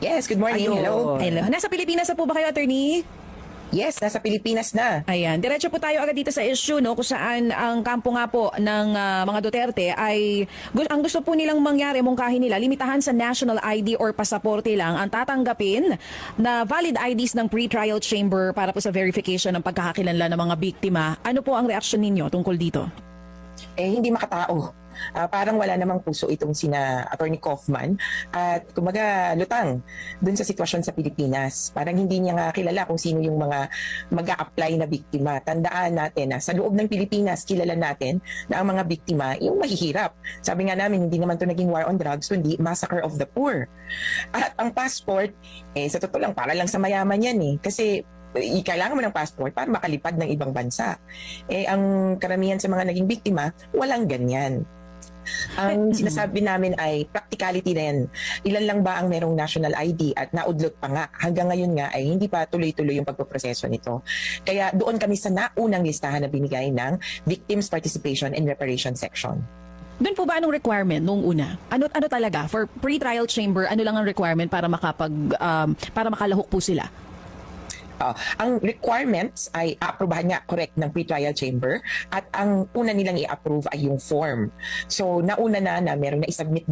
Yes, good morning. Ayun. Hello. Hello. Nasa Pilipinas na po ba kayo, attorney? Yes, nasa Pilipinas na. Ayan, diretso po tayo agad dito sa issue, no, kung saan ang kampo nga po ng mga Duterte ay ang gusto po nilang mangyari, mungkahin nila, limitahan sa national ID or pasaporte lang ang tatanggapin na valid IDs ng pre-trial chamber para po sa verification ng pagkakakilanlan ng mga biktima. Ano po ang reaksyon ninyo tungkol dito? Hindi makatao. Parang wala namang puso itong sina Attorney Kaufman at kumaga lutang dun sa sitwasyon sa Pilipinas. Parang hindi niya nga kilala kung sino yung mga mag-a-apply na biktima. Tandaan natin na sa loob ng Pilipinas, kilala natin na ang mga biktima yung mahihirap. Sabi nga namin, hindi naman to naging war on drugs, kundi massacre of the poor. At ang passport, sa totoo lang, para lang sa mayaman yan Kasi kailangan mo ng passport para makalipad ng ibang bansa. Ang karamihan sa mga naging biktima, walang ganyan. Ang sinasabi namin ay practicality na yan. Ilan lang ba ang merong national ID at naudlot pa nga. Hanggang ngayon nga ay hindi pa tuloy-tuloy yung pagpoproseso nito. Kaya doon kami sa naunang listahan na binigay ng Victims Participation and Reparation Section. Doon po ba anong requirement nung una? Ano talaga for pre-trial chamber, ano lang ang requirement para para makalahok po sila? Ang requirements ay aprobahan nga correct ng pre-trial chamber at ang una nilang i-approve ay yung form. So nauna na merong na-submit